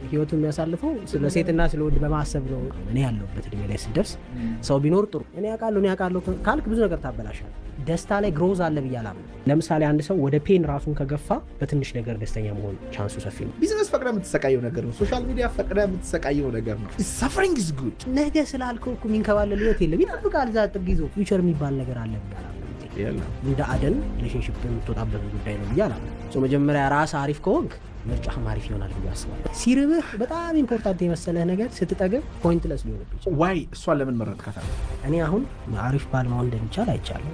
ህይወቱን የሚያሳልፈው ስለ ሴትና ስለ ወንድ በማሰብ ነው። እኔ ያለሁበት እድሜ ላይ ስደርስ ሰው ቢኖር ጥሩ እኔ ያውቃለሁ ካልክ ብዙ ነገር ታበላሻል። ደስታ ላይ ግሮዝ አለ ብያለሁ። ለምሳሌ አንድ ሰው ወደ ፔን ራሱን ከገፋ በትንሽ ነገር ደስተኛ መሆን ቻንሱ ሰፊ ነው። ቢዝነስ ፈቅደ የምትሰቃየው ነገር ነው። ሶሻል ሚዲያ ፈቅደ የምትሰቃየው ነገር ነው። suffering is good። ነገ ስላልከው እኮ የሚንከባለል ህይወት የለም። ይጠብቃል እዛ ጥግ ይዞ ፊውቸር የሚባል ነገር አለ ብያለሁ። እንደ አደን ሪሌሽንሺፕ የምትወጣበት ጉዳይ ነው ብያለሁ። መጀመሪያ ራስ አሪፍ ከሆንክ ምርጫህ አሪፍ ይሆናል ብዬ አስባለሁ። ሲርብህ በጣም ኢምፖርታንት የመሰለህ ነገር ስትጠግብ ፖይንትለስ ሊሆንብህ ይችላል። ዋይ እሷን ለምን መረጥካት? እኔ አሁን አሪፍ ባል መሆን እንደሚቻል አይቻለሁ።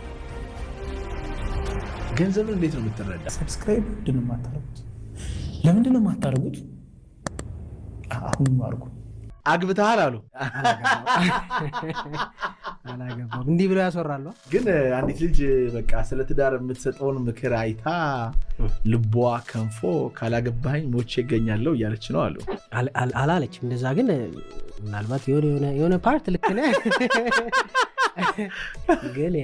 ገንዘብን እንዴት ነው የምትረዳ? ሰብስክራይብ ለምንድን ነው የማታደርጉት? አሁን አድርጉ። አግብተሃል አሉ አላገባም እንዲህ ብለው ያስወራሉ። ግን አንዲት ልጅ በቃ ስለ ትዳር የምትሰጠውን ምክር አይታ ልቧ ከንፎ ካላገባኝ ሞቼ ይገኛለሁ እያለች ነው አሉ። አላለችም እንደዛ። ግን ምናልባት የሆነ ፓርት ልክ ነህ ግን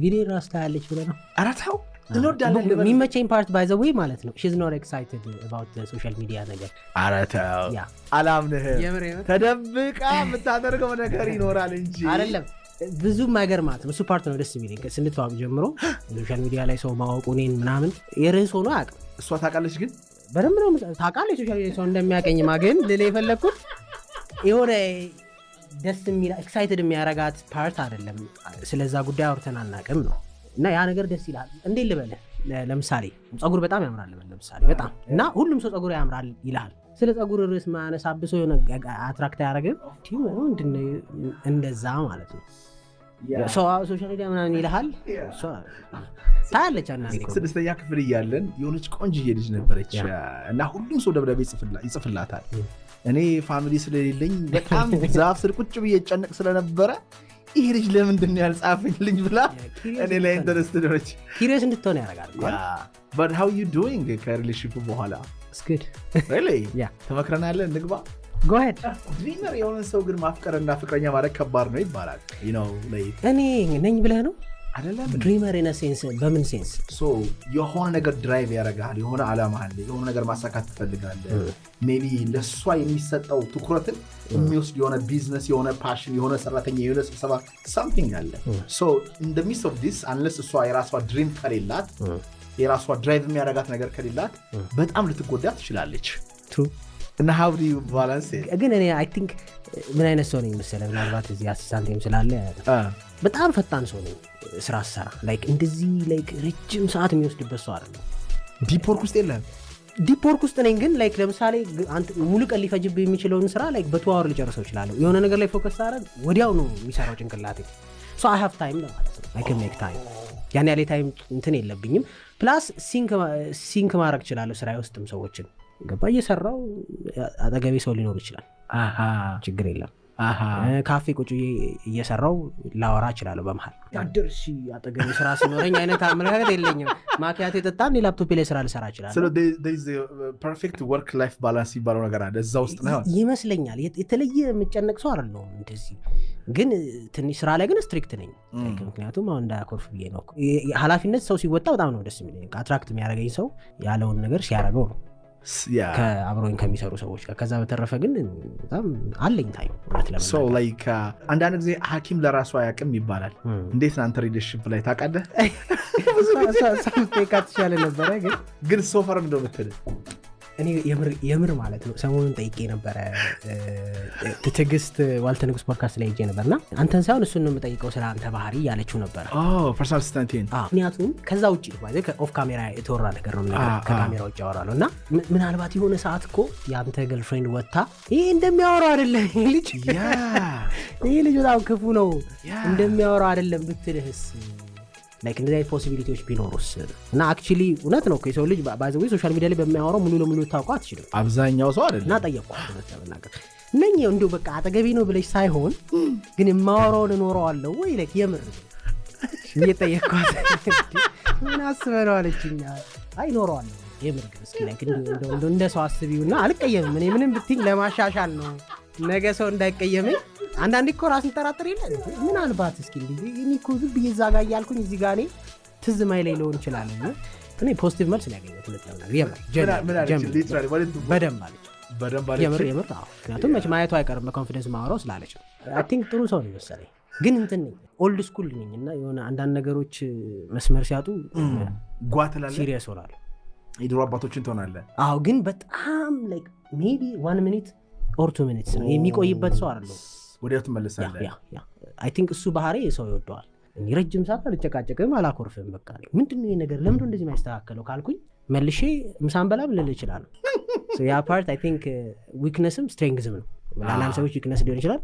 ቪዲዮ ራስ ታያለች ብለህ ነው አራታው እንወዳለን። የሚመቸኝ ፓርት ባይ ዘ ዌይ ማለት ነው she's not excited about the social media ነገር። አራታው አላምንህም። ተደብቃ የምታደርገው ነገር ይኖራል እንጂ አይደለም። ብዙም አይገርማት እሱ ፓርት ነው ደስ የሚለኝ። ስንተዋወቅ ጀምሮ ሶሻል ሚዲያ ላይ ሰው ማወቁ እኔን ምናምን የርዕስ ሆኖ አያውቅም። እሷ ታውቃለች ግን በደንብ ነው ታውቃለች ሶሻል ሚዲያ ሰው እንደሚያቀኝ ማገን ልል የፈለግኩት የሆነ ደስ የሚል ኤክሳይትድ የሚያረጋት ፓርት አይደለም። ስለዛ ጉዳይ አውርተን አናውቅም ነው እና ያ ነገር ደስ ይላል። እንዴት ልበልህ፣ ለምሳሌ ጸጉር በጣም ያምራል ለምሳሌ በጣም እና ሁሉም ሰው ጸጉር ያምራል ይልሃል። ስለ ጸጉር ርዕስ ማነሳብሶ የሆነ አትራክት ያደረገም እንደዛ ማለት ነው። ሰው ሶሻል ሚዲያ ምናምን ይልሃል ታያለች። ስድስተኛ ክፍል እያለን የሆነች ቆንጅዬ ልጅ ነበረች እና ሁሉም ሰው ደብዳቤ ይጽፍላታል። እኔ ፋሚሊ ስለሌለኝ በጣም ዛፍ ስር ቁጭ ብዬ ጨነቅ ስለነበረ ይሄ ልጅ ለምንድን ነው ያልጻፈልኝ ብላ እኔ ላይ ኢንተረስት ደረች። ኪሪየስ እንድትሆን ያደርጋል። but how you doing ከሪሌሽንሺፕ በኋላ? it's good really ተመክረናለን እንግባ። go ahead። ድሪመር የሆነ ሰው ግን ማፍቀርና ፍቅረኛ ማድረግ ከባድ ነው ይባላል። እኔ ነኝ ብለህ ነው አይደለም? ድሪመር ኢን ሴንስ በምን ሴንስ? የሆነ ነገር ድራይቭ ያደርጋል። የሆነ ዓላማ አለ። የሆነ ነገር ማሳካት ትፈልጋለህ። ሜቢ ለእሷ የሚሰጠው ትኩረትን የሚወስድ የሆነ ቢዝነስ፣ የሆነ ፓሽን፣ የሆነ ሰራተኛ፣ የሆነ ስብሰባ ሳምቲንግ አለ። ኢን ዘ ሚድስት ኦፍ ዲስ አንለስ እሷ የራሷ ድሪም ከሌላት፣ የራሷ ድራይቭ የሚያደርጋት ነገር ከሌላት በጣም ልትጎዳ ትችላለች። እና how do you balance it? ግን እኔ አይ ቲንክ ምን አይነት ሰው ነኝ መሰለህ፣ ምናልባት እዚህ አሲስታንቴም ስላለ በጣም ፈጣን ሰው ነኝ ስራ ሰራ። ላይክ እንደዚህ ላይክ ረጅም ሰዓት የሚወስድበት ሰው አይደለም። ዲፕ ወርክ ውስጥ የለም። ዲፕ ወርክ ውስጥ ነኝ ግን ላይክ ለምሳሌ ሙሉ ቀን ሊፈጅብህ የሚችለውን ስራ ላይክ በ2 አወር ሊጨርሰው ይችላለሁ። የሆነ ነገር ላይ ፎከስ አደረግ ወዲያው ነው የሚሰራው ጭንቅላቴ። so I have time ማለት ነው። I can make time። ያን ያለ ታይም እንትን የለብኝም። ፕላስ ሲንክ ማድረግ እችላለሁ ስራዬ ውስጥም ሰዎችን ገባ እየሰራው አጠገቤ ሰው ሊኖር ይችላል። ችግር የለም። ካፌ ቁጭ እየሰራው ላወራ እችላለሁ በመሃል ያደርሽ አጠገቤ ስራ ሲኖረኝ አይነት አመለካከት የለኝም። ማኪያቶ የጠጣን ላፕቶፕ ላይ ስራ ልሰራ እችላለሁ። so there is a perfect work life balance ይባለው ነገር አለ እዛ ውስጥ ነው ይመስለኛል። የተለየ የምጨነቅ ሰው አይደለሁም እንደዚህ። ግን ትንሽ ስራ ላይ ግን ስትሪክት ነኝ። ምክንያቱም አሁን እንዳኮርፍ ብዬ ነው። ኃላፊነት ሰው ሲወጣ በጣም ነው ደስ የሚለኝ። አትራክት የሚያደርገኝ ሰው ያለውን ነገር ሲያደርገው ነው ከአብሮኝ ከሚሰሩ ሰዎች ጋር። ከዛ በተረፈ ግን በጣም አለኝ ታይም ማለት ነው። so like አንዳንድ ጊዜ ሐኪም ለራሱ አያውቅም ይባላል። እንዴት አንተ ሪሌሽንሺፕ ላይ ታውቃለህ? ሳምንት ይሻለ ነበረ ግን ሶፈር እንደው ምትል እኔ የምር ማለት ነው ሰሞኑን ጠይቄ ነበረ። ትዕግስት ዋልተ ንጉስ ፖድካስት ላይ ሄጄ ነበርና አንተን ሳይሆን እሱን ነው የምጠይቀው ስለ አንተ ባህሪ ያለችው ነበር። ፐርሰናል አሲስታንቴን ምክንያቱም ከዛ ውጭ ነው ማለት ኦፍ ካሜራ የተወራ ነገር ነው። ከካሜራ ውጭ ያወራሉ እና ምናልባት የሆነ ሰዓት እኮ የአንተ ገርልፍሬንድ ወጥታ ይሄ እንደሚያወራው አይደለም ልጅ ይሄ ልጅ በጣም ክፉ ነው እንደሚያወራው አይደለም ብትልህስ ላይክ እንደዚህ አይነት ፖሲቢሊቲዎች ቢኖሩስ? እና አክቹሊ እውነት ነው የሰው ልጅ ባይዘው ሶሻል ሚዲያ ላይ በሚያወራው ሙሉ ለሙሉ ታውቀው አትችልም። አብዛኛው ሰው አይደለም። እና ጠየቅኳት ተበላቀ ነኝ እንደው በቃ አጠገቤ ነው ብለሽ ሳይሆን ግን የማወራውን እኖረዋለሁ ወይ ላይክ የምር እየጠየቅኳት ምን አስበለው አለችኝ። አይ እኖረዋለሁ የምር ግን እስኪ ላይክ እንደው እንደ ሰው አስቢውና አልቀየምም። እኔ ምንም ብትኝ ለማሻሻል ነው ነገ ሰው እንዳይቀየመኝ። አንዳንዴ እኮ ራስን ጠራጥር የለ ምን አልባት እስኪ እኔ እኮ ዝም ብዬ እዛ ጋር እያልኩኝ እዚህ ጋር እኔ ትዝ ማይለኝ ሊሆን ይችላል። እኔ ፖዚቲቭ መልስ ያገኘሁት ለተናገር የምር በደንብ አለች። በደንብ አለች የምር ምክንያቱም መች ማየቱ አይቀርም በኮንፊደንስ ማወራው ስላለች ነው። አይ ቲንክ ጥሩ ሰው ነው መሰለኝ። ግን እንትን ነኝ ኦልድ ስኩል ነኝ እና የሆነ አንዳንድ ነገሮች መስመር ሲያጡ ጓትላለህ ሲሪየስ ሆናለሁ። የድሮ አባቶችን ትሆናለህ። አዎ ግን በጣም ላይክ ሜቢ 1 ሚኒት ኦር 2 ሚኒትስ ነው የሚቆይበት ሰው አይደለም። ወዲያው ትመለሳለህ። አይ ቲንክ እሱ ባህሪ ሰው ይወደዋል። እኔ ረጅም ሰዓት አልጨቃጨቅም አላኮርፍም። በቃ ምንድነው ይሄ ነገር ለምንድነው እንደዚህ የማይስተካከለው ካልኩኝ መልሼ ምሳን በላ ልል እችላለሁ። ያ ፓርት አይ ቲንክ ዊክነስም ስትሬንግዝም ነው። ለአንዳንድ ሰዎች ዊክነስ ሊሆን ይችላል፣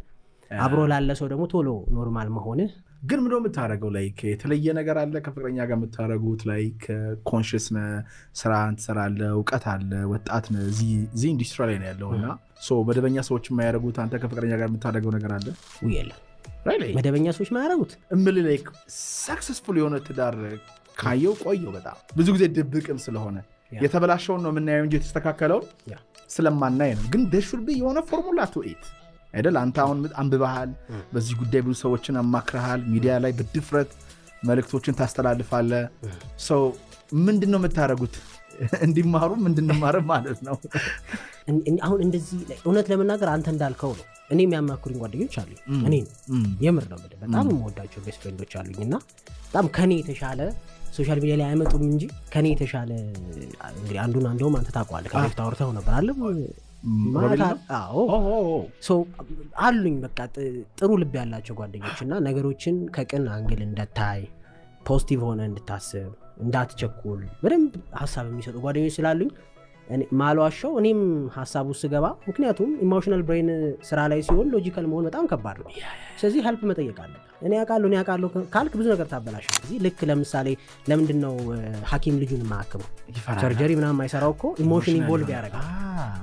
አብሮ ላለ ሰው ደግሞ ቶሎ ኖርማል መሆንህ። ግን ምንድነው የምታደርገው? ላይክ የተለየ ነገር አለ ከፍቅረኛ ጋር የምታደርጉት? ላይክ ኮንሽስ ነህ፣ ስራህን ትሰራለህ፣ እውቀት አለ፣ ወጣት ነህ፣ እዚህ ኢንዱስትሪ ላይ ነው ያለው እና መደበኛ ሰዎች የማያደርጉት አንተ ከፍቅረኛ ጋር የምታደርገው ነገር አለ? የለም መደበኛ ሰዎች ማያደርጉት እምልህ ላይክ ሰክሰስፉል የሆነ ትዳር ካየው ቆየው በጣም ብዙ ጊዜ ድብቅም ስለሆነ የተበላሸውን ነው የምናየው እንጂ የተስተካከለውን ስለማናይ ነው። ግን ደሹል ብ የሆነ ፎርሙላ ቱኢት አይደል? አንተ አሁን አንብበሃል፣ በዚህ ጉዳይ ብዙ ሰዎችን አማክረሃል፣ ሚዲያ ላይ በድፍረት መልእክቶችን ታስተላልፋለህ። ሰው ምንድን ነው የምታደርጉት? እንዲማሩም እንድንማርም ማለት ነው። አሁን እንደዚህ እውነት ለመናገር አንተ እንዳልከው ነው። እኔ የሚያማክሩኝ ጓደኞች አሉኝ። እኔ የምር ነው በጣም የምወዳቸው ቤስት ፍሬንዶች አሉኝ እና በጣም ከኔ የተሻለ ሶሻል ሚዲያ ላይ አይመጡም እንጂ ከኔ የተሻለ እንግዲህ አንዱን አንዱም አንተ ታውቀዋለህ ከበፊት አውርተው ነበር አለ አሉኝ። በቃ ጥሩ ልብ ያላቸው ጓደኞች እና ነገሮችን ከቅን አንግል እንዳታይ ፖዚቲቭ ሆነ እንድታስብ እንዳትቸኩል በደንብ ሀሳብ የሚሰጡ ጓደኞች ስላሉኝ ማሏቸው እኔም ሀሳቡ ስገባ ምክንያቱም ኢሞሽናል ብሬን ስራ ላይ ሲሆን ሎጂካል መሆን በጣም ከባድ ነው። ስለዚህ ሄልፕ መጠየቅ አለብህ። እኔ ያውቃለሁ ካልክ ብዙ ነገር ታበላሻለህ። ስለዚህ ልክ ለምሳሌ ለምንድነው ሐኪም ልጁን የማያክመው? ሰርጀሪ ምናምን የማይሰራው እኮ ኢሞሽን ኢንቮልቭ ያደርጋል።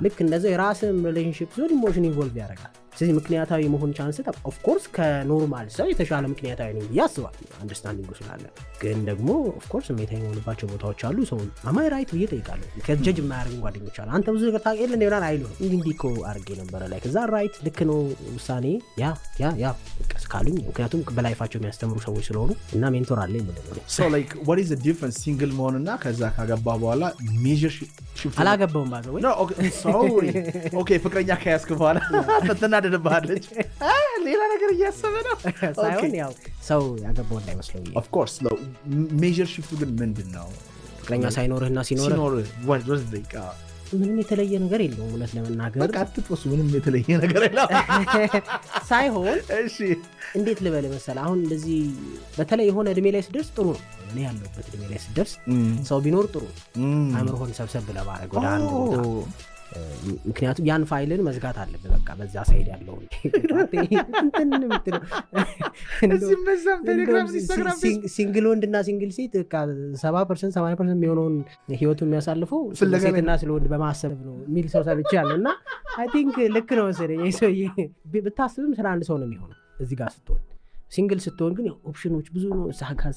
ልክ እንደዚያው የራስህም ሪሌሽንሺፕ ሲሆን ኢሞሽን ኢንቮልቭ ያደርጋል። ስለዚህ ምክንያታዊ መሆን ቻንስ ኦፍኮርስ ከኖርማል ሰው የተሻለ ምክንያታዊ ነው ብዬ አስባለሁ። አንደርስታንዲንግ ስላለ ግን ደግሞ ኦፍኮርስ ስሜታዊ የሆኑባቸው ቦታዎች አሉ። ሰው አማይ ራይት ብዬ ጠይቃለሁ። ከጀጅ የማያደርጉ ጓደኞች አሉ። አንተ ብዙ ነገር ታውቅ የለ እንደሆነ አይሉም። እንዲህ እኮ አድርጌ ነበረ ላይ ከዛ ራይት ልክ ነው ውሳኔ ያ ቀስ ካሉኝ ምክንያቱም በላይፋቸው የሚያስተምሩ ሰዎች ስለሆኑ እና ሜንቶር አለ ይመደበው። ሶ ላይክ what is the difference ሲንግል መሆንና ከዛ ካገባ በኋላ ሜጀር ሽፍት? አላገባውም ባዘ ወይ ኦኬ ፍቅረኛ ከያዝክ በኋላ ተናደደብሃለች ሌላ ነገር እያሰበ ነው ሳይሆን ያው ሰው ያገባው እንዳይመስለው። ኦፍ ኮርስ ሜጀር ሽፍቱ ግን ምንድን ነው? ፍቅረኛ ሳይኖርህና ሲኖርህ what ምንም የተለየ ነገር የለውም። እውነት ለመናገር በቃ አትጥሱ። ምንም የተለየ ነገር የለውም ሳይሆን እሺ እንዴት ልበል መሰለህ፣ አሁን እንደዚህ በተለይ የሆነ እድሜ ላይ ስደርስ ጥሩ ነው። እኔ ያለሁበት እድሜ ላይ ስደርስ ሰው ቢኖር ጥሩ አእምሮህን ሰብሰብ ብለህ ማድረግ ወደ አንድ ቦታ። ምክንያቱም ያን ፋይልን መዝጋት አለብህ። በቃ በዛ ሳይድ ያለውን ሲንግል ወንድና ሲንግል ሴት 70% 80% የሚሆነውን ህይወቱን የሚያሳልፈው ሴትና ስለ ወንድ በማሰብ ነው የሚል ሰው ሰብቻለሁ። እና አይ ቲንክ ልክ ነው መሰለኝ። ሰውዬ ብታስብም ስለ አንድ ሰው ነው የሚሆነው እዚህ ጋር ስትሆን። ሲንግል ስትሆን ግን ኦፕሽኖች ብዙ ነው።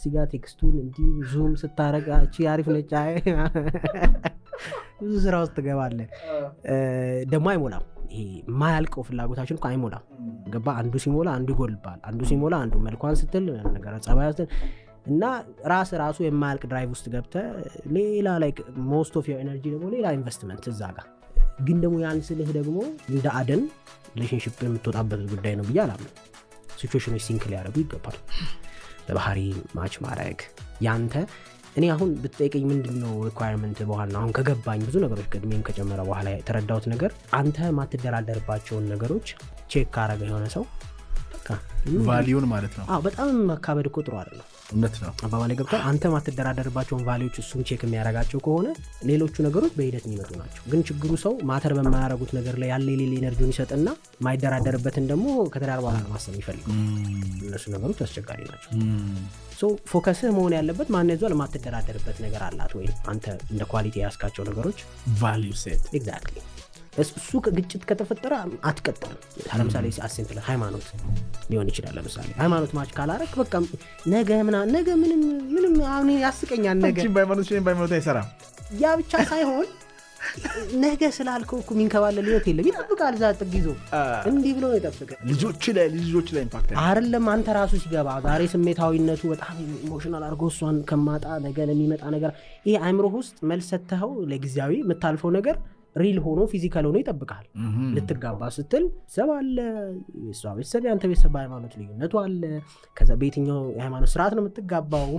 ሲጋ ቴክስቱን እንዲህ ዙም ስታረጋች አሪፍ ነች ብዙ ስራ ውስጥ ትገባለህ። ደግሞ አይሞላም። ይሄ የማያልቀው ፍላጎታችን እኮ አይሞላም። ገባ? አንዱ ሲሞላ አንዱ ይጎልባል፣ አንዱ ሲሞላ አንዱ መልኳን ስትል ነገር ጸባይ ስትል እና ራሱ የማያልቅ ድራይቭ ውስጥ ገብተህ ሌላ ላይክ ሞስት ኦፍ ዮር ኤነርጂ ደግሞ ሌላ ኢንቨስትመንት እዛ ጋር። ግን ደግሞ ያን ስልህ ደግሞ እንደ አደን ሪሌሽንሺፕ የምትወጣበት ጉዳይ ነው ብዬ አላምነው። ሲቹዌሽኖች ሲንክ ሊያደርጉ ይገባል። በባህሪ ማች ማድረግ ያንተ እኔ አሁን ብትጠይቀኝ ምንድነው ሪኳየርመንት በኋላ አሁን ከገባኝ ብዙ ነገሮች ቀድሜም ከጨመረ በኋላ የተረዳሁት ነገር አንተ ማትደራደርባቸውን ነገሮች ቼክ ካረገ የሆነ ሰው ቫሊዩን ማለት ነው። በጣም ማካበድ እኮ ጥሩ አይደለም። እውነት ነው። አባባሌ ገብቷል። አንተ ማትደራደርባቸውን ቫሊዩዎች እሱም ቼክ የሚያረጋቸው ከሆነ ሌሎቹ ነገሮች በሂደት የሚመጡ ናቸው። ግን ችግሩ ሰው ማተር በማያረጉት ነገር ላይ ያለ የሌለ ኤነርጂውን ይሰጥና ማይደራደርበትን ደግሞ ከተዳር በኋላ ማሰብ ይፈልጋል። እነሱ ነገሮች አስቸጋሪ ናቸው። ፎከስህ መሆን ያለበት ማን ይዟል ማትደራደርበት ነገር አላት ወይ አንተ እንደ ኳሊቲ ያስካቸው ነገሮች ቫሊዩ ሴት ኤግዛክትሊ። እሱ ግጭት ከተፈጠረ አትቀጥልም። ለምሳሌ አሲምፕል ሃይማኖት ሊሆን ይችላል። ለምሳሌ ሃይማኖት ማች ካላረክ በቃ ነገ ምንም አሁን ያስቀኛል። ነገ ባይማኖት አይሰራም። ያ ብቻ ሳይሆን ነገ ስላልከው እኮ የሚንከባለል ህይወት የለም። ይጠብቃል። እዛ ጥግ ይዞ እንዲህ ብሎ ይጠብቃል። ልጆች ላይ ኢምፓክት አይደለም አንተ ራሱ ሲገባ ዛሬ ስሜታዊነቱ በጣም ኢሞሽናል አድርጎ እሷን ከማጣ ነገ ለሚመጣ ነገር ይሄ አእምሮ ውስጥ መልስ ሰጥተኸው ለጊዜያዊ የምታልፈው ነገር ሪል ሆኖ ፊዚካል ሆኖ ይጠብቃል። ልትጋባ ስትል ቤተሰብ አለ፣ የእሷ ቤተሰብ ያንተ ቤተሰብ በሃይማኖት ልዩነቱ አለ። ከዛ በየትኛው የሃይማኖት ስርዓት ነው የምትጋባው?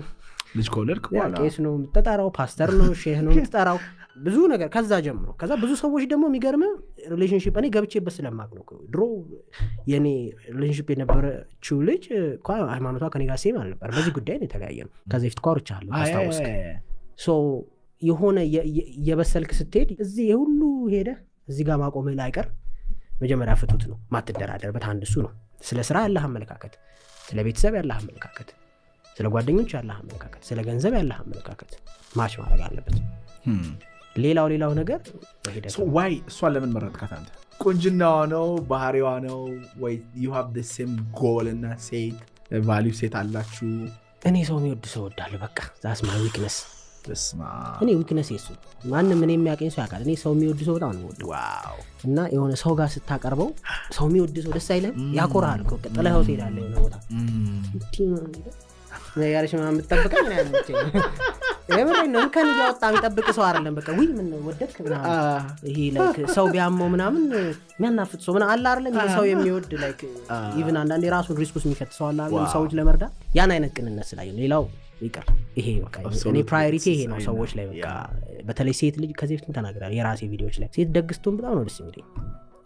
ልጅ ከወለድክ በኋላ ቄስ ነው የምትጠራው፣ ፓስተር ነው ሼህ ነው የምትጠራው፣ ብዙ ነገር ከዛ ጀምሮ። ከዛ ብዙ ሰዎች ደግሞ የሚገርም ሪሌሽንሽፕ እኔ ገብቼበት ስለማቅ ነው። ድሮ የኔ ሪሌሽንሽፕ የነበረችው ልጅ ሃይማኖቷ ከኔ ጋር ሴም አልነበር። በዚህ ጉዳይ ነው የተለያየ ነው። ከዚ ፊት ኳርቻለሁ አስታውስክ። የሆነ የበሰልክ ስትሄድ እዚህ የሁሉ ሄደ እዚህ ጋር ማቆምህ ላይቀር መጀመሪያ ፍቱት ነው ማትደራደርበት። አንድ እሱ ነው። ስለ ስራ ያለህ አመለካከት፣ ስለ ቤተሰብ ያለህ አመለካከት፣ ስለ ጓደኞች ያለህ አመለካከት፣ ስለ ገንዘብ ያለህ አመለካከት ማች ማድረግ አለበት። ሌላው ነገር ዋይ እሷን ለምን መረጥካት አንተ? ቁንጅናዋ ነው ባህሪዋ ነው ወይ you have the same goal እና ሴት ቫልዩ ሴት አላችሁ? እኔ ሰው የሚወድ ሰው ወዳለሁ። በቃ ዛስ ማይ ዊክነስ። በስማ እኔ ዊክነስ የሱ ማንም እኔ የሚያቀኝ ሰው ያውቃል። እኔ ሰው የሚወድ ሰው በጣም ነው ወድ። ዋው እና የሆነ ሰው ጋር ስታቀርበው ሰው የሚወድ ሰው ደስ አይልም? ያኮራል እኮ ጥለኸው ትሄዳለህ የሆነ ቦታ ያለሽ ምናምን የምትጠብቀኝ ምን ያለችኝ የምሬን ነው። እንከን እያወጣ የሚጠብቅ ሰው አይደለም። በቃ ውይ ምን ወደድክ ምናምን ይሄ ላይክ ሰው ቢያመው ምናምን የሚያናፍጥ ሰው ምናምን አለ አይደለም። ይሄ ሰው የሚወድ ላይክ ኢቭን አንዳንዴ ራሱን ሪስክ ውስጥ የሚከት ሰው አለ አይደለም፣ ሰዎች ለመርዳት ያን አይነት ቅንነት ስላየው ሌላው ይቀር። ይሄ በቃ እኔ ፕራዮሪቲ ይሄ ነው ሰዎች ላይ በቃ በተለይ ሴት ልጅ ከዚህ በፊት ተናግራለሁ የራሴ ቪዲዮዎች ላይ ሴት ደግስቶን በጣም ነው ደስ የሚለኝ።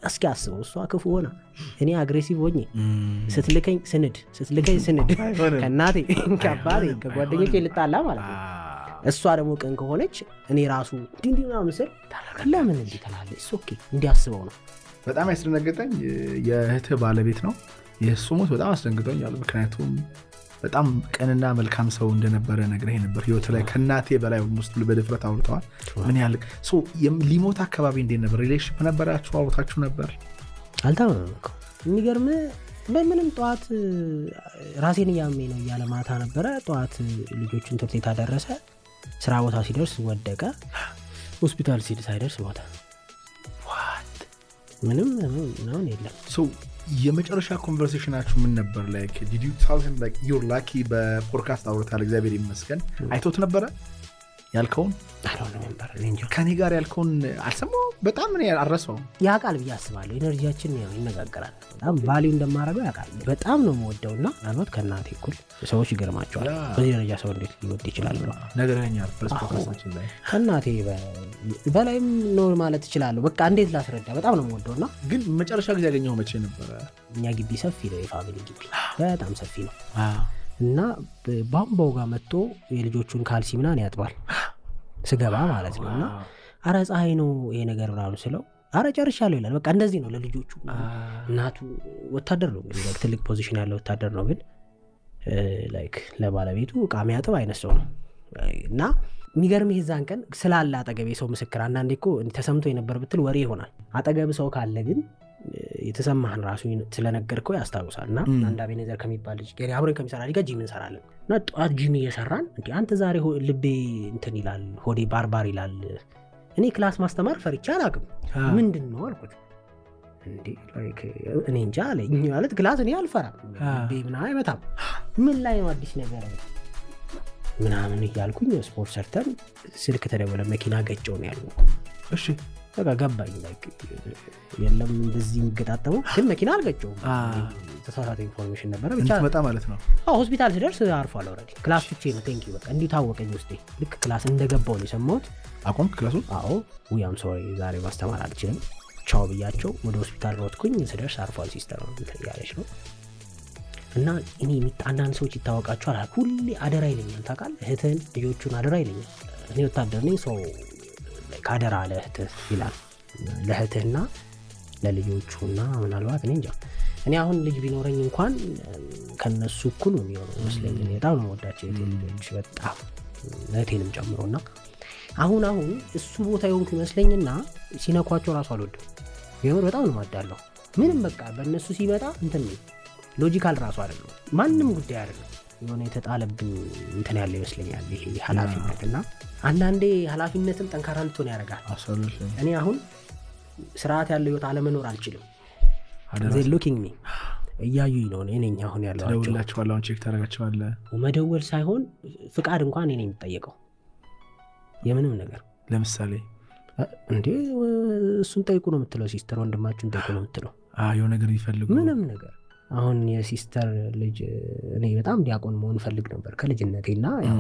እስኪ አስበው እሷ ክፉ ሆና እኔ አግሬሲቭ ሆኜ ስትልከኝ ስንድ ከእናቴ ከአባቴ ከጓደኞቼ ልጣላ ማለት ነው። እሷ ደግሞ ቅን ከሆነች እኔ ራሱ እንዲህ ምናምን ስል ለምን እንዲህ ትላለች? ኦኬ እንዲያስበው ነው። በጣም ያስደነገጠኝ የእህትህ ባለቤት ነው። የእሱ ሞት በጣም አስደንግጦኛል። ምክንያቱም በጣም ቀንና መልካም ሰው እንደነበረ ነግረኸኝ ነበር። ህይወት ላይ ከእናቴ በላይ ውስጥ በድፍረት አውርተዋል። ምን ያህል ሊሞት አካባቢ እንዴት ነበር? ሪሌሽንሽፕ ነበራችሁ? አውርታችሁ ነበር? አልታመመም እኮ የሚገርም በምንም ጠዋት ራሴን እያመመኝ ነው እያለ ማታ ነበረ። ጠዋት ልጆቹን ትምህርት ቤት አደረሰ። ስራ ቦታ ሲደርስ ወደቀ። ሆስፒታል ሳይደርስ ሞተ። ምንም የለም። የመጨረሻ ኮንቨርሴሽናችሁ ምን ነበር? ላይክ ዲድ ዩ ቴል ሂም ላይክ ዩር ላኪ? በፖድካስት አውርታል። እግዚአብሔር ይመስገን። አይቶት ነበረ ያልከውን? ከኔ ጋር ያልከውን አልሰማሁም። በጣም ምን አልረሳውም። ያውቃል ብዬ አስባለሁ። ኤነርጂያችን ይነጋገራል። በጣም ቫልዩ እንደማደርገው ያውቃል። በጣም ነው የምወደውና ምናልባት ከእናቴ እኩል ሰዎች ይገርማቸዋል። በዚህ ደረጃ ሰው እንዴት ሊወድ ይችላል ብለው ነገረኛል። ፖድካስታችን ላይ ከእናቴ በላይም ነው ማለት እችላለሁ። በቃ እንዴት ላስረዳ? በጣም ነው የምወደውና ግን መጨረሻ ጊዜ ያገኘው መቼ ነበረ? እኛ ግቢ ሰፊ ነው፣ የፋሚሊ ግቢ በጣም ሰፊ ነው እና ባምባው ጋር መጥቶ የልጆቹን ካልሲ ምናምን ያጥባል ስገባ ማለት ነው። እና አረ ፀሐይ ነው ይሄ ነገር ምናምን ስለው አረ ጨርሻለሁ ይላል። በቃ እንደዚህ ነው ለልጆቹ። እናቱ ወታደር ነው እንግዲህ ትልቅ ፖዚሽን ያለው ወታደር ነው፣ ግን ላይክ ለባለቤቱ ዕቃ የሚያጥብ አይነት ሰው ነው። እና የሚገርም የዛን ቀን ስላለ አጠገቤ ሰው ምስክር። አንዳንዴ እኮ ተሰምቶ የነበር ብትል ወሬ ይሆናል። አጠገብ ሰው ካለ ግን የተሰማህን ራሱ ስለነገርከው ያስታውሳል። እና አንድ አቤኔዘር ከሚባል ልጅ አብረን ከሚሰራ ልጅ ጋር ጂም እንሰራለን። እና ጠዋት ጂም እየሰራን እንዲ አንተ ዛሬ ልቤ እንትን ይላል፣ ሆዴ ባርባር ይላል። እኔ ክላስ ማስተማር ፈርቻ አላቅም። ምንድን ነው አልኩት። እኔ እንጃ አለኝ። ማለት ክላስ እኔ አልፈራም፣ ልቤ ምና አይመታም። ምን ላይ ነው አዲስ ነገር ምናምን እያልኩኝ ስፖርት ሰርተን ስልክ ተደወለ። መኪና ገጨው ነው ያሉ። እሺ በቃ ገባኝ። የለም እንደዚህ የሚገጣጠመው ግን መኪና አልገጨውም። ተሳሳተ ኢንፎርሜሽን ነበረ ብቻ መጣ ማለት ነው። ሆስፒታል ስደርስ አርፏል። ኦልሬዲ ክላስ ፍቼ ነው። ቴንኪው በቃ እንዲሁ ታወቀኝ ውስጤ። ልክ ክላስ እንደገባው ነው የሰማሁት። አቆም ክላሱ? አዎ ውያም ሶሪ ዛሬ ማስተማር አልችልም ቻው ብያቸው ወደ ሆስፒታል ሮጥኩኝ። ስደርስ አርፏል ሲስተር ነው ያለች ነው። እና እኔ አንዳንድ ሰዎች ይታወቃቸዋል፣ ሁሌ አደራ ይለኛል። ታውቃለህ እህትህን ልጆቹን አደራ ይለኛል። እኔ ወታደር ነኝ፣ ሰው ካደራ ለእህትህ ይላል። ለእህትህና ለልጆቹና ምናልባት እኔ እንጃ። እኔ አሁን ልጅ ቢኖረኝ እንኳን ከነሱ እኩል ነው የሚሆነው መስለኝ። በጣም ነው ወዳቸው ልጆች በጣም እህቴንም ጨምሮና አሁን እሱ ቦታ የሆንኩ ይመስለኝና ሲነኳቸው ራሱ አልወድም። የምር በጣም ነው ማዳለሁ። ምንም በቃ በእነሱ ሲመጣ እንትን ሎጂካል ራሱ አይደለም፣ ማንም ጉዳይ አይደለም። የሆነ የተጣለብኝ እንትን ያለ ይመስለኛል ይሄ ኃላፊነት። እና አንዳንዴ ኃላፊነትም ጠንካራ ልትሆን ያደርጋል። እኔ አሁን ስርዓት ያለው ህይወት አለመኖር አልችልም። ሉኪንግ ሚ እያዩኝ ነው። እኔ ነኝ አሁን ያለው ደውላቸዋለሁ። አሁን ቼክ ታደርጋቸዋለህ? መደወል ሳይሆን ፍቃድ እንኳን እኔ ነኝ የምጠየቀው የምንም ነገር። ለምሳሌ እንዴ እሱን ጠይቁ ነው የምትለው ሲስተር ወንድማችሁን ጠይቁ ነው የምትለው የሆነ ነገር ይፈልጉ ምንም ነገር አሁን የሲስተር ልጅ እኔ በጣም ዲያቆን መሆን ፈልግ ነበር ከልጅነቴና ያው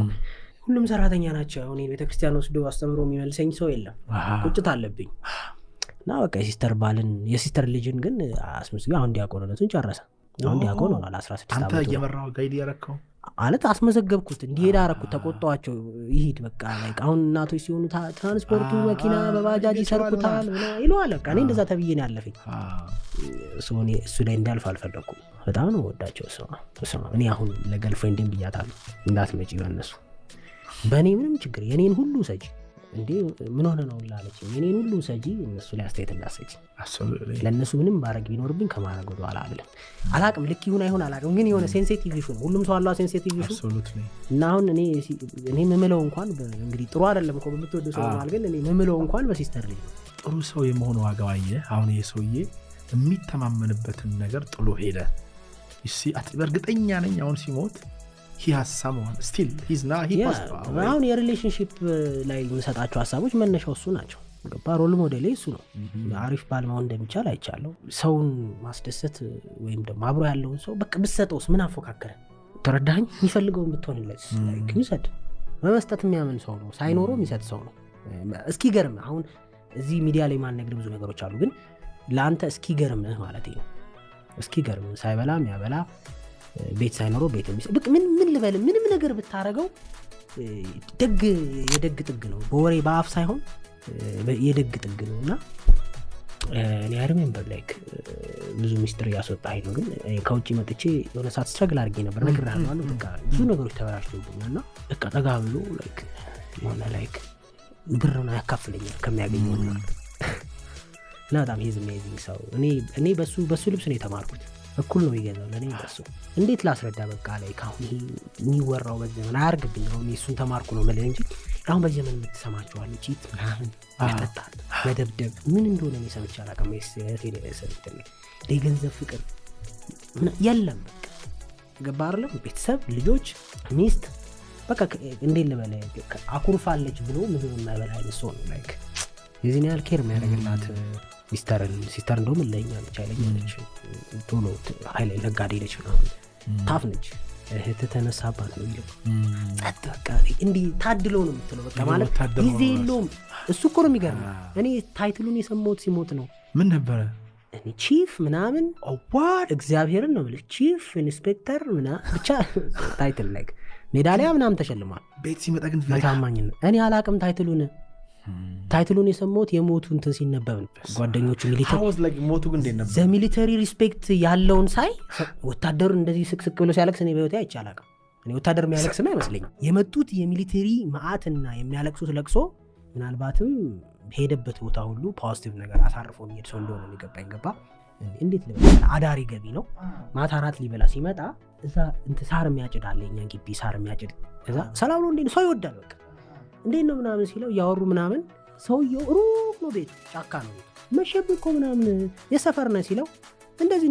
ሁሉም ሰራተኛ ናቸው አሁን ቤተክርስቲያን ወስዶ አስተምሮ የሚመልሰኝ ሰው የለም ቁጭት አለብኝ እና በቃ የሲስተር ልጅን ግን አስመስገ አሁን ዲያቆንነቱን ጨረሰ አሁን ዲያቆን ሆኗል 16 ዓመት አንተ እየመራው ጋይድ ያረከው አለት አስመዘገብኩት እንዲሄድ አረኩት ተቆጣዋቸው ይሄድ በቃ ላይክ አሁን እናቶች ሲሆኑ ትራንስፖርቱ መኪና በባጃጅ ይሰርቁታል ይለዋል በቃ እኔ እንደዛ ተብዬ ነው ያለፈኝ እሱ ላይ እንዳልፍ አልፈለኩም በጣም ነው ወዳቸው እሱ እኔ አሁን ለገርልፍሬንድም ብያታለሁ እንዳትመጪ በእነሱ በእኔ ምንም ችግር የኔን ሁሉ ሰጂ እንዴ ምን ሆነ ነው ላለች የኔን ሁሉ ሰጂ እነሱ ላይ አስተያየት እንዳሰጂ ለእነሱ ምንም ባረግ ቢኖርብኝ ከማረግ ወደ ኋላ አለ አላቅም ልክ ይሁን አይሆን አላቅም ግን የሆነ ሴንሲቲቭ ኢሹ ነው ሁሉም ሰው አለው ሴንሲቲቭ ኢሹ እና አሁን እኔ መምለው እንኳን እንግዲህ ጥሩ አይደለም እኮ በምትወደው ሰው ማለት ግን እኔ መምለው እንኳን በሲስተር ልጅ ጥሩ ሰው የመሆኑ ዋጋው አየህ አሁን የሰውዬ የሚተማመንበትን ነገር ጥሎ ሄደ በእርግጠኛ ነኝ አሁን ሲሞት he has someone still he's not he passed away አሁን የሪሌሽንሺፕ ላይ የሚሰጣቸው ሀሳቦች መነሻው እሱ ናቸው ገባ ሮል ሞዴል እሱ ነው አሪፍ ባል መሆን እንደሚቻል አይቻለሁ ሰውን ማስደሰት ወይም ደግሞ አብሮ ያለውን ሰው በቃ ብትሰጠውስ ምን አፎካከረ ተረዳኝ የሚፈልገውን ብትሆንለት ላይክ ይሰድ በመስጠት የሚያምን ሰው ነው ሳይኖረው የሚሰጥ ሰው ነው እስኪ ገርም አሁን እዚህ ሚዲያ ላይ ማንነግር ብዙ ነገሮች አሉ ግን ለአንተ እስኪ ገርምህ ማለት ነው እስኪ ገርም ሳይበላ የሚያበላ ቤት ሳይኖረው ቤት የሚሰጥ በቃ ምን ልበል ምንም ነገር ብታረገው የደግ ጥግ ነው በወሬ በአፍ ሳይሆን የደግ ጥግ ነውና እኔ ሪሜምበር ላይክ ብዙ ሚስጥር ያስወጣኝ ነው ግን ከውጪ መጥቼ የሆነ ሰዓት ስትራግል አድርጌ ነበር ነግሬሃለሁ በቃ ብዙ ነገሮች ተበላሽተውብኛልና በቃ ጠጋ ብሎ ላይክ የሆነ ላይክ ብርና ያካፍለኛል ከሚያገኘው እና በጣም ሄዝ አሜዚንግ ሰው እኔ በሱ ልብስ ነው የተማርኩት እኩል ነው ይገዛው ለኔ በሱ እንዴት ላስረዳ በቃ ላይ ካሁን የሚወራው በዘመን አያርግብኝ ነው እሱን ተማርኩ ነው ማለት እንጂ አሁን በዘመን የምትሰማቸው አሉ ቺት ምናምን ያጠጣል መደብደብ ምን እንደሆነ ነው ሰምቼ አላውቅም የገንዘብ ፍቅር የለም በቃ ገባ አይደለም ቤተሰብ ልጆች ሚስት በቃ እንዴት ልበለ አኩርፋለች ብሎ ምንም የማይበላ አይነት ሰው ነው ላይክ የዚህን ያህል ኬር የሚያደርግላት ሲስተር እንደውም ለኛ ነች አይለኛለች ቶሎ ኃይለ ነጋዴ ነች ምናምን ታፍ ነች እህት ተነሳባት ነው የሚለው ጸጥ በቃ እንዲህ ታድለው ነው የምትለው በቃ ማለት ጊዜ የለውም እሱ እኮ ነው የሚገርም እኔ ታይትሉን የሰማሁት ሲሞት ነው ምን ነበረ እኔ ቺፍ ምናምን ዋት እግዚአብሔርን ነው ብለህ ቺፍ ኢንስፔክተር ምናምን ብቻ ታይትል ላይክ ሜዳሊያ ምናምን ተሸልሟል ቤት ሲመጣ ግን ታማኝነት እኔ አላቅም ታይትሉን የሰማሁት የሞቱ እንትን ሲነበብ ነው ጓደኞቹ ሚሊተሪ ሪስፔክት ያለውን ሳይ ወታደሩ እንደዚህ ስቅስቅ ብሎ ሲያለቅስ እኔ በህይወቴ አይቻላቅም እኔ ወታደር የሚያለቅስም አይመስለኝም የመጡት የሚሊተሪ መዓትና የሚያለቅሱት ለቅሶ ምናልባትም ሄደበት ቦታ ሁሉ ፖዚቲቭ ነገር አሳርፎ የሚሄድ ሰው እንደሆነ የሚገባኝ ገባ እንዴት ልበላ አዳሪ ገቢ ነው ማታ አራት ሊበላ ሲመጣ እዛ ሳር የሚያጭድ አለ እኛ ግቢ ሳር የሚያጭድ እዛ ሰላም ነው እንዴ ሰው ይወዳል በቃ እንዴት ነው ምናምን ሲለው ያወሩ ምናምን ሰውየው ሩቅ ነው ቤት ጫካ ነው መሸብ እኮ ምናምን የሰፈር ነው ሲለው እንደዚህ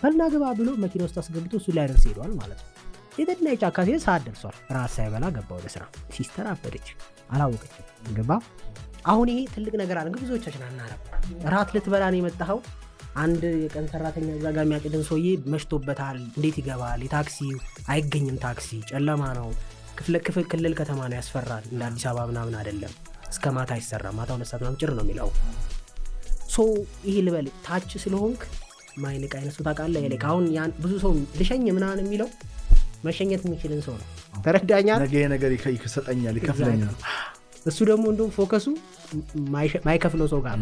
በልና ግባ ብሎ መኪና ውስጥ አስገብቶ እሱ ላይ ደርስ ሄዷል ማለት ነው የደና የጫካ ሲል ሰዓት ደርሷል ራስ ሳይበላ ገባ ወደ ስራ ሲስተር አበደች አላወቀችም ገባ አሁን ይሄ ትልቅ ነገር አለ ብዙዎቻችን አናረም ራት ልትበላ ነው የመጣኸው አንድ የቀን ሰራተኛ እዛ ጋር የሚያጭድን ሰውዬ መሽቶበታል እንዴት ይገባል የታክሲ አይገኝም ታክሲ ጨለማ ነው ክልል ከተማ ነው ያስፈራል እንደ አዲስ አበባ ምናምን አይደለም እስከ ማታ አይሰራም ማታ 2 ሰዓት ምናምን ጭር ነው የሚለው ይሄ ልበል ታች ስለሆንክ ማይንቅ አይነት ሰው ታውቃለህ የለክ አሁን ብዙ ሰው ልሸኝ ምናምን የሚለው መሸኘት የሚችልን ሰው ነው ተረዳኛል ነገ ነገር ይከሰጠኛል ይከፍለኛል እሱ ደግሞ እንደውም ፎከሱ ማይከፍለው ሰው ጋር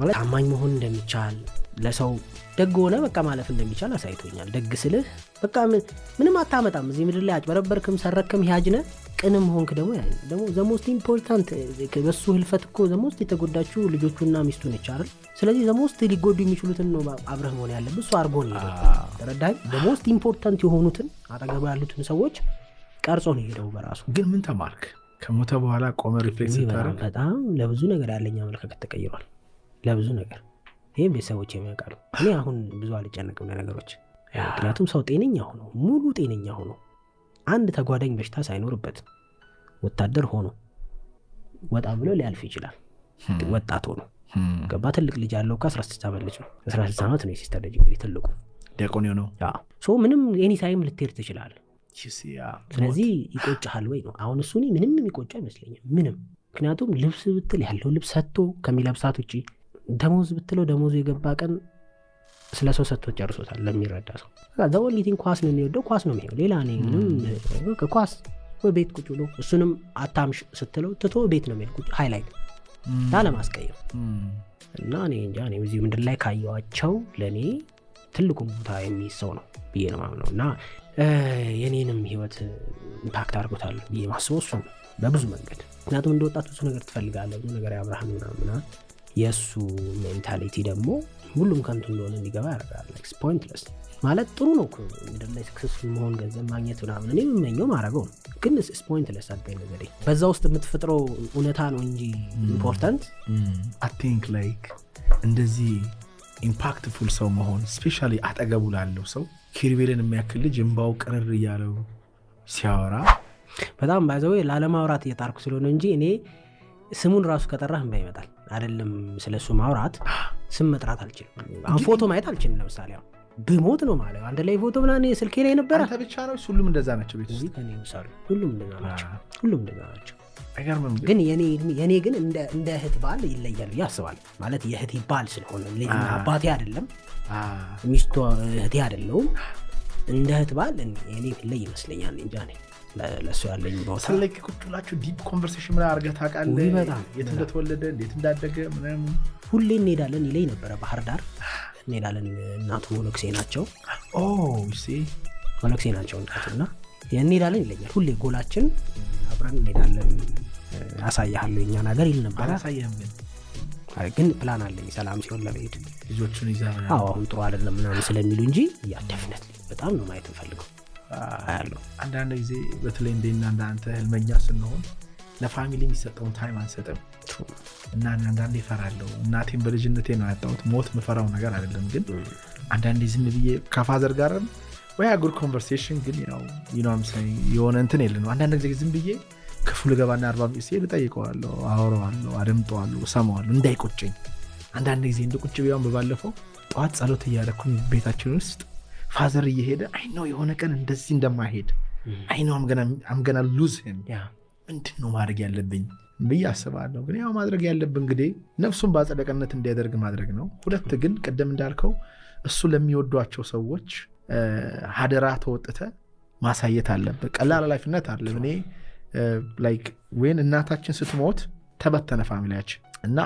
ማለት ታማኝ መሆን እንደሚቻል ለሰው ደግ ሆነ በቃ ማለፍ እንደሚቻል አሳይቶኛል ደግ ስልህ በቃ ምንም አታመጣም እዚህ ምድር ላይ አጭበረበርክም ሰረክም ያጅነ ቅንም ሆንክ ደግሞ the most important በሱ ህልፈት እኮ the most የተጎዳችው ልጆቹና ሚስቱ ነች አይደል ስለዚህ the most ሊጎዱ የሚችሉትን ነው አብረህ መሆን ያለብህ እሱ አርጎ ነው ተረዳኝ the most important የሆኑትን አጠገቡ ያሉትን ሰዎች ቀርጾ ነው ሄደው በራሱ ግን ምን ተማርክ ከሞተ በኋላ ቆመ ሪፍሌክስ ታረግ በጣም ለብዙ ነገር ያለኝ አመለካከት ተቀይሯል ለብዙ ነገር ይሄም ቤተሰቦች የሚያውቃሉ እኔ አሁን ብዙ አልጨነቅም ለነገሮች ምክንያቱም ሰው ጤነኛ ሆኖ ሙሉ ጤነኛ ሆኖ አንድ ተጓዳኝ በሽታ ሳይኖርበት ወታደር ሆኖ ወጣ ብሎ ሊያልፍ ይችላል ወጣት ሆኖ ገባ ትልቅ ልጅ ያለው ከ16 ዓመት ልጅ ነው 16 ዓመት ነው ሲስተር ልጅ እንግዲህ ትልቁ ዲያቆን ነው ሶ ምንም ኤኒ ታይም ልትሄድ ትችላለህ ስለዚህ ይቆጭሃል ወይ ነው አሁን እሱ ምንም የሚቆጭ አይመስለኝም ምንም ምክንያቱም ልብስ ብትል ያለው ልብስ ሰጥቶ ከሚለብሳት ውጪ ደሞዝ ብትለው ደሞዙ የገባ ቀን ስለ ሰው ሰጥቶ ጨርሶታል ለሚረዳ ሰው ከዛው ሊቲን ኳስ ነው የሚወደው ኳስ ነው የሚሄደው ሌላ ምንም ኳስ ወይ ቤት ቁጭ ብሎ እሱንም አታምሽ ስትለው ትቶ ቤት ነው የሚሄድ ቁጭ ሃይላይት ላለማስቀየም እና እኔ እንጃ እኔ እዚህ ምድር ላይ ካየኋቸው ለእኔ ትልቁን ቦታ የሚይዘው ነው ብዬ ነው የማምነው እና የኔንም ህይወት ኢምፓክት አድርጎታል ብዬ ማስበው እሱ ነው በብዙ መንገድ ምክንያቱም እንደ ወጣት ብዙ ነገር ትፈልጋለህ ብዙ ነገር ያብርሃም ምናምና የእሱ ሜንታሊቲ ደግሞ ሁሉም ከንቱ እንደሆነ እንዲገባ ያደርጋል ላይክ ፖይንትለስ ማለት ጥሩ ነው ምድር ላይ ሰክሰስፉል መሆን ገንዘብ ማግኘት ምናምን እኔ የምመኘው ማድረገው ነው ግን ፖይንትለስ አድርገኝ ነገር በዛ ውስጥ የምትፈጥረው እውነታ ነው እንጂ ኢምፖርታንት አይ ቲንክ ላይክ እንደዚህ ኢምፓክትፉል ሰው መሆን ስፔሻሊ አጠገቡ ላለው ሰው ኪሩቤልን የሚያክል ልጅ እንባው ቅርር እያለው ሲያወራ በጣም ባይዘው ላለማውራት እየጣርኩ ስለሆነ እንጂ እኔ ስሙን ራሱ ከጠራህ እንባ ይመጣል አይደለም ስለሱ ማውራት ስም መጥራት አልችልም አሁን ፎቶ ማየት አልችልም ለምሳሌ አሁን ብሞት ነው ማለት አንተ ላይ ፎቶ ምናምን ስልኬ ላይ ነበር አንተ ብቻ ነው ሁሉም እንደዛ ናቸው ቤት ውስጥ እኔ ምሳሌ ሁሉም እንደዛ ናቸው ግን የኔ ግን እንደ እህት ባል ይለያል ያስባል ማለት የእህቴ ባል ስለሆነ ለኛ አባቴ አይደለም ሚስቱ እህቴ አይደለም እንደ እህት ባል እኔ ይለይ ይመስለኛል እንጂ እኔ ለሱ ያለኝ ቦታ ስለክ ቁጥላችሁ ዲፕ ኮንቨርሴሽን ምን አርገህ ታውቃለህ የት እንደተወለደ እንዴት እንዳደገ ምናምን ሁሌ እንሄዳለን ይለኝ ነበር ባህር ዳር እንሄዳለን እናቱ ሞለክሴ ናቸው ሞለክሴ ናቸው እናቱና እንሄዳለን ይለኛል ሁሌ ጎላችን አብረን እንሄዳለን አሳያለሁ እኛ ነገር ይል ነበር አሳያም ግን ፕላን አለኝ ሰላም ሲሆን ለመሄድ ልጆቹን ይዛና አሁን ጥሩ አይደለም ምናምን ስለሚሉ እንጂ ያ ዴፊኒትሊ በጣም ነው ማየት ፈልገው አያለው አንዳንድ ጊዜ በተለይ እንደና አንተ ህልመኛ ስንሆን ለፋሚሊ የሚሰጠውን ታይም አንሰጥም እና አንዳንዴ እፈራለሁ እናቴን በልጅነቴ ነው ያጣሁት ሞት መፈራው ነገር አይደለም ግን አንዳንዴ ዝም ብዬ ከፋዘር ጋርም ወይ አጉር ኮንቨርሴሽን ግን I'm saying የሆነ እንትን የለ ነው አንዳንድ ጊዜ ዝም ብዬ ክፍሉ ገባና 40 ሲል ጠይቀዋለሁ አወራዋለሁ አደምጠዋለሁ ሰማዋለሁ እንዳይቆጨኝ አንዳንድ ጊዜ እንደቁጭ ቢያም በባለፈው ጧት ጸሎት እያደረኩኝ ቤታችን ውስጥ ፋዘር እየሄደ አይ ነው የሆነ ቀን እንደዚህ እንደማይሄድ አይ ነው I'm gonna lose him ምንድነው ማድረግ ያለብኝ ብዬ አስባለሁ ግን ያው ማድረግ ያለብን እንግዲህ ነፍሱን ባጸደቀነት እንዲያደርግ ማድረግ ነው ሁለት ግን ቀደም እንዳልከው እሱ ለሚወዷቸው ሰዎች ሀደራ ተወጥተ ማሳየት አለበት ቀላል ላይፍነት አይደለም እኔ ላይክ when እናታችን ስትሞት ተበተነ ፋሚሊያችን እና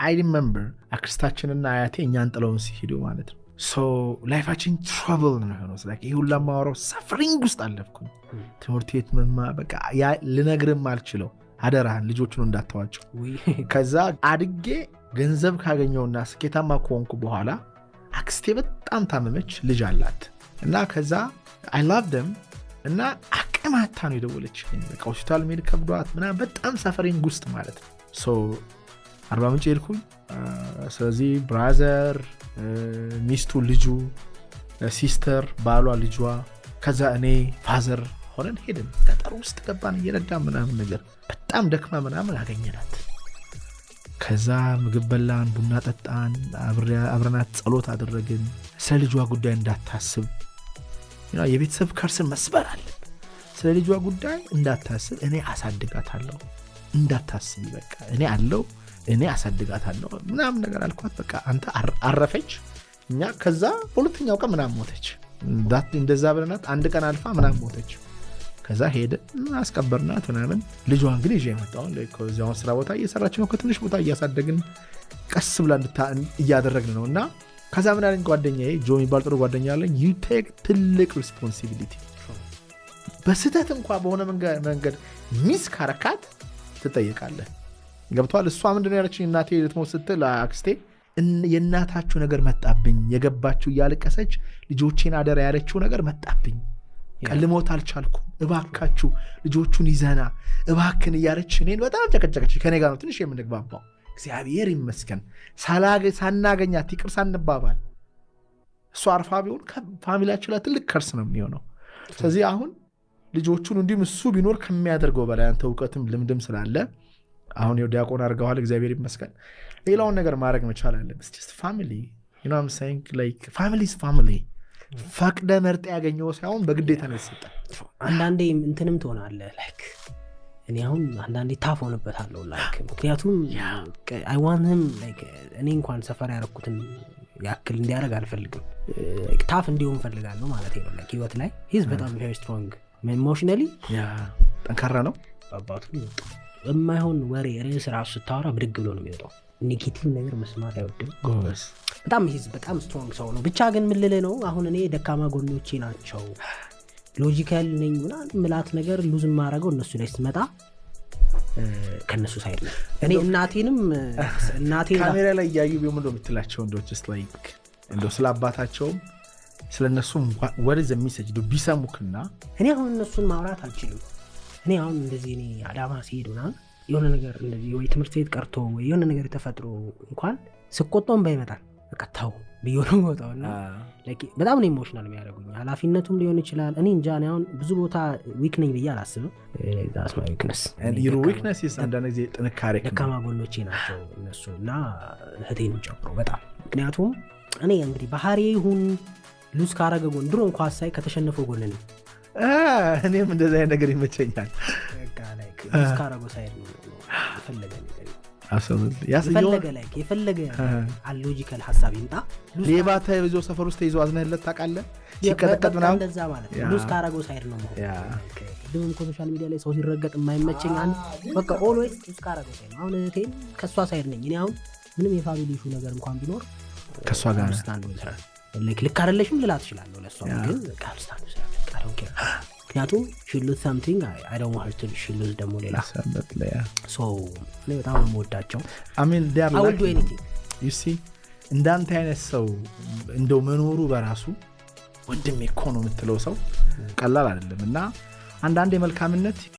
I remember አክስታችንና አያቴ እኛን ጥለውን ሲሄዱ ማለት ነው so ላይፋችን trouble ነው like ይሄ ሁላ ማወራው suffering ውስጥ አለፍኩኝ ትምህርት ቤት በቃ ያ ልነግርም አልችለው አደራህን ልጆቹን እንዳታዋቸው ከዛ አድጌ ገንዘብ ካገኘውና ስኬታማ ከሆንኩ በኋላ አክስቴ በጣም ታመመች ልጅ አላት እና ከዛ I love them እና አቀማታ ነው የደወለችልኝ በቃ ሆስፒታል ሜድ ከብዷት ምናምን በጣም ሰፈሪንግ ውስጥ ማለት ነው so 40 ምንጭ ሄድኩኝ ስለዚህ ብራዘር ሚስቱ ልጁ ሲስተር ባሏ ልጇ ከዛ እኔ ፋዘር ሆነን ሄድን ገጠር ውስጥ ገባን እየነዳ ምናምን ነገር በጣም ደክማ ምናምን አገኘናት ከዛ ምግብ በላን ቡና ጠጣን አብረናት ጸሎት አደረግን ስለ ልጇ ጉዳይ እንዳታስብ የቤተሰብ ከርስን መስበር አለብን ስለ ልጇ ጉዳይ እንዳታስብ እኔ አሳድጋታለሁ እንዳታስብ በቃ እኔ አለው እኔ አሳድጋታለሁ ምናምን ነገር አልኳት በቃ አንተ አረፈች እኛ ከዛ ሁለተኛው ቀን ምናምን ሞተች እንደዛ ብለናት አንድ ቀን አልፋ ምናምን ሞተች ከዛ ሄደ አስቀበርናት ምናምን ልጇን ግን ይዤ መጣሁ ለኮዚያው ስራ ቦታ እየሰራች ነው ከትንሽ ቦታ እያሳደግን ቀስ ብላ እያደረግን ነውና ከዛ ምን አለኝ ጓደኛዬ ጆ የሚባል ጥሩ ጓደኛ አለኝ you take ትልቅ responsibility በስህተት እንኳን በሆነ መንገድ ሚስ ካረካት ትጠየቃለህ ገብቷል እሷ ምንድነው ያለችኝ እናቴ ልትሞት ስትል አክስቴ የእናታችሁ ነገር መጣብኝ የገባችሁ ያለቀሰች ልጆቼን አደራ ያለችው ነገር መጣብኝ ቀልሞት አልቻልኩም እባካችሁ ልጆቹን ይዘና እባክን እያለች እኔን በጣም ጨቀጨቀች ከኔ ጋር ነው ትንሽ የምንግባባው እግዚአብሔር ይመስገን ሳናገኛት ይቅር ሳንባባል እሷ አርፋ ቢሆን ከፋሚሊያችን ላይ ትልቅ ከርስ ነው የሚሆነው ስለዚህ አሁን ልጆቹን እንዲም እሱ ቢኖር ከሚያደርገው በላይ አንተ ዕውቀትም ልምድም ስላለ አሁን ይኸው ዲያቆን አድርገዋል እግዚአብሔር ይመስገን ሌላውን ነገር ማድረግ መቻል አለብን it's just family you know what I'm saying like family is family ፈቅደ መርጠ ያገኘው ሳይሆን በግዴታ ነው የተሰጠ አንዳንዴ እንትንም ትሆናለህ ላይክ እኔ አሁን አንዳንዴ ታፍ ሆነበታለሁ ላይክ ምክንያቱም I want him like እኔ እንኳን ሰፈር ያረኩትን ያክል እንዲያደርግ አልፈልግም ታፍ እንዲሆን ፈልጋለሁ ማለት ነው like ህይወት ላይ he's በጣም very strong emotionally ጠንካራ ነው አባቱ የማይሆን ወሬ ርዕስ ራሱ ስታወራ ብድግ ብሎ ነው የሚወጣው ኔጌቲቭ ነገር መስማት አይወድም ጎበዝ በጣም ስትሮንግ ሰው ነው ብቻ ግን ምን ልልህ ነው አሁን እኔ ደካማ ጎኖቼ ናቸው ሎጂካል ነኝ ምናምን ምላት ነገር ሉዝ ማረገው እነሱ ላይ ስመጣ ከነሱ ሳይድ ነው እኔ እናቴን ካሜራ ላይ ያዩ ቢሆን እንደው የምትላቸው እንደው just like እንደው ስላባታቸው ስለነሱ what is the message do ቢሰሙክና እኔ አሁን እነሱን ማውራት አልችልም እኔ አሁን እንደዚህ እኔ አዳማ ሲሄዱና የሆነ ነገር እንደዚህ ወይ ትምህርት ቤት ቀርቶ ወይ የሆነ ነገር ተፈጥሮ እንኳን ስቆጣም ባይመጣል በቃ ታው ቢሆነው ወጣውና like በጣም ነው ኢሞሽናል የሚያደርጉኝ ኃላፊነቱም ሊሆን ይችላል እኔ እንጃ ነው አሁን ብዙ ቦታ ዊክ ነኝ ብዬ አላስብም that's my weakness and your weakness is አንዳንድ ጊዜ ጥንካሬ ደካማ ጎኖቼ ናቸው እነሱና እህቴን ጨምሮ በጣም ምክንያቱም እኔ እንግዲህ ባህሪ ይሁን ሉዝ ካረገ ጎን ድሮ እንኳን ሳይ ከተሸነፈው ጎን ነኝ እኔም እንደዛ አይነት ነገር ይመቸኛል በቃ like ሉዝ ካረገ ሳይድ ነው ፈለገ ነገር absolutely የፈለገ አሎጂካል ሐሳብ ይምጣ ሌባ ተይዞ ሰፈር ውስጥ ተይዞ አዝነህለት ታውቃለህ ሲቀጠቀጥ ምናምን እንደዛ ማለት ነው ሉዝ ካረገው ሳይድ ነው ድምም ሶሻል ሚዲያ ላይ ሰው ሲረገጥ የማይመቸኝ አንድ በቃ ኦልዌይስ ሉዝ ካረገው ሳይድ ነው አሁን እህቴን ከሷ ሳይድ ነኝ እኔ አሁን ምንም የፋሚሊ ኢሹ ነገር እንኳን ቢኖር ከሷ ጋር ስታንድ ወይስ ልክ አይደለሽም ልላት እችላለሁ ለሷ ግን ቃል ስታንድ ወይስ ምክንያቱም she lose something I don't want her to she lose ደግሞ ሌላ so እኔ በጣም የምወዳቸው I mean they are I will do anything you see እንዳንተ አይነት ሰው እንደው መኖሩ በራሱ ወንድም እኮ ነው የምትለው ሰው ቀላል አይደለም እና አንዳንድ የመልካምነት